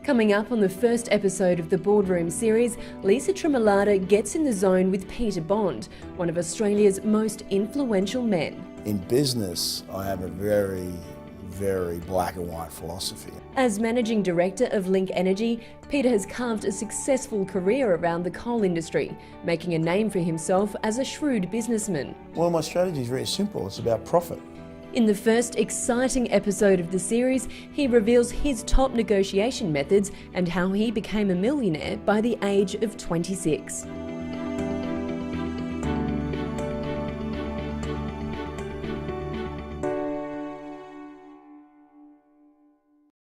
Coming up on the first episode of the Boardroom Series, Lisa Tremolada gets in the zone with Peter Bond, one of Australia's most influential men. In business, I have a very black and white philosophy. As Managing Director of Link Energy, Peter has carved a successful career around the coal industry, making a name for himself as a shrewd businessman. Well, my strategy is very simple. It's about profit. In the first exciting episode of the series, he reveals his top negotiation methods and how he became a millionaire by the age of 26.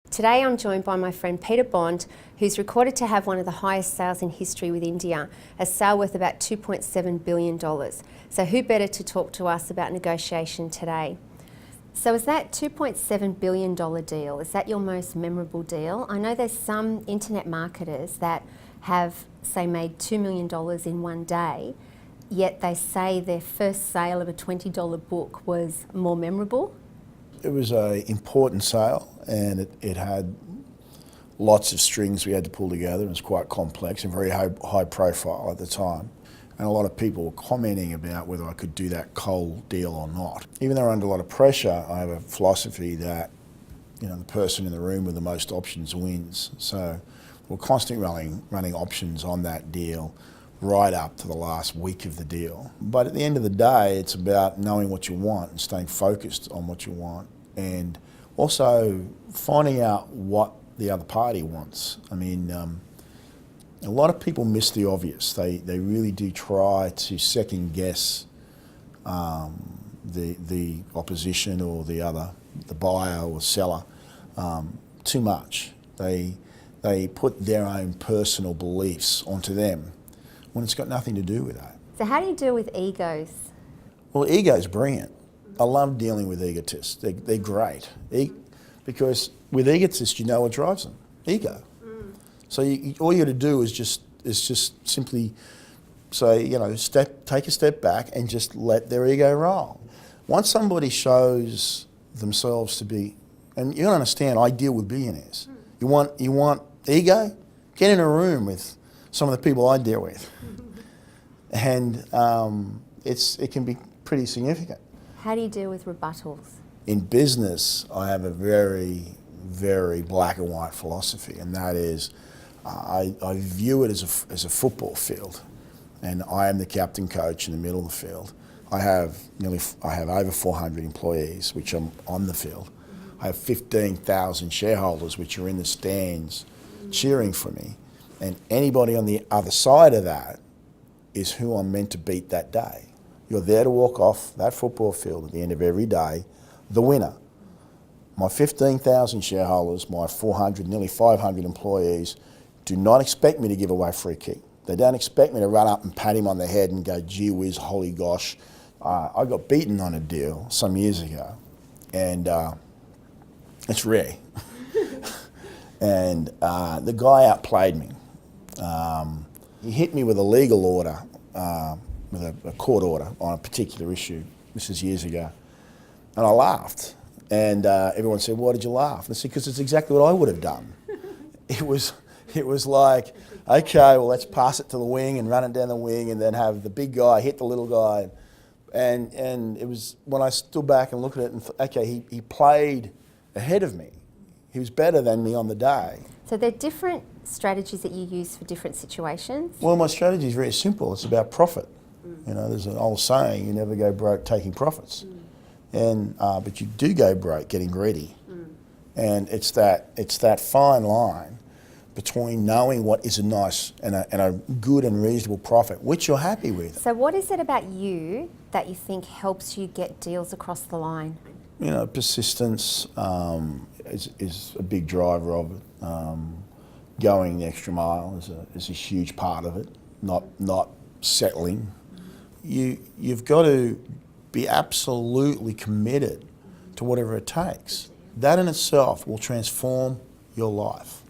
Today I'm joined by my friend Peter Bond, who's recorded to have one of the highest sales in history with India, a sale worth about $2.7 billion. So who better to talk to us about negotiation today? So is that $2.7 billion deal, is that your most memorable deal? I know there's some internet marketers that have, say, made $2 million in one day, yet they say their first sale of a $20 book was more memorable. It was an important sale, and it had lots of strings we had to pull together. It was quite complex and very high profile at the time. And a lot of people were commenting about whether I could do that coal deal or not. Even though we're under a lot of pressure, I have a philosophy that, you know, the person in the room with the most options wins. So we're constantly running options on that deal right up to the last week of the deal. But at the end of the day, it's about knowing what you want and staying focused on what you want, and also finding out what the other party wants. I mean, a lot of people miss the obvious. They really do try to second guess the opposition or the buyer or seller too much. They put their own personal beliefs onto them when it's got nothing to do with that. So how do you deal with egos? Well, ego's brilliant. I love dealing with egotists. They're great. Because with egotists, you know what drives them. Ego. So all you got to do is just simply say, you know, take a step back and just let their ego roll. Once somebody shows themselves to be, and you don't understand, I deal with billionaires. You want ego? Get in a room with some of the people I deal with, and it can be pretty significant. How do you deal with rebuttals? In business, I have a very black and white philosophy, and that is, I view it as a football field, and I am the captain coach in the middle of the field. I have over 400 employees, which are on the field. I have 15,000 shareholders, which are in the stands cheering for me, and anybody on the other side of that is who I'm meant to beat that day. You're there to walk off that football field at the end of every day, the winner. My 15,000 shareholders, my 400, nearly 500 employees, do not expect me to give away a free kick. They don't expect me to run up and pat him on the head and go, gee whiz, holy gosh. I got beaten on a deal some years ago, and it's rare. And the guy outplayed me. He hit me with a legal order, with a court order on a particular issue. This is years ago. And I laughed. And everyone said, why did you laugh? And I said, because it's exactly what I would have done. It was like, okay, well, let's pass it to the wing and run it down the wing and then have the big guy hit the little guy. And it was when I stood back and looked at it and thought, okay, he played ahead of me. He was better than me on the day. So there are different strategies that you use for different situations? Well, my strategy is very simple. It's about profit. You know, there's an old saying, you never go broke taking profits. But you do go broke getting greedy. And it's that fine line between knowing what is a nice and a good and reasonable profit, which you're happy with. So what is it about you that you think helps you get deals across the line? You know, persistence is a big driver of it. Going the extra mile is a huge part of it. Not settling. You've got to be absolutely committed to whatever it takes. That in itself will transform your life.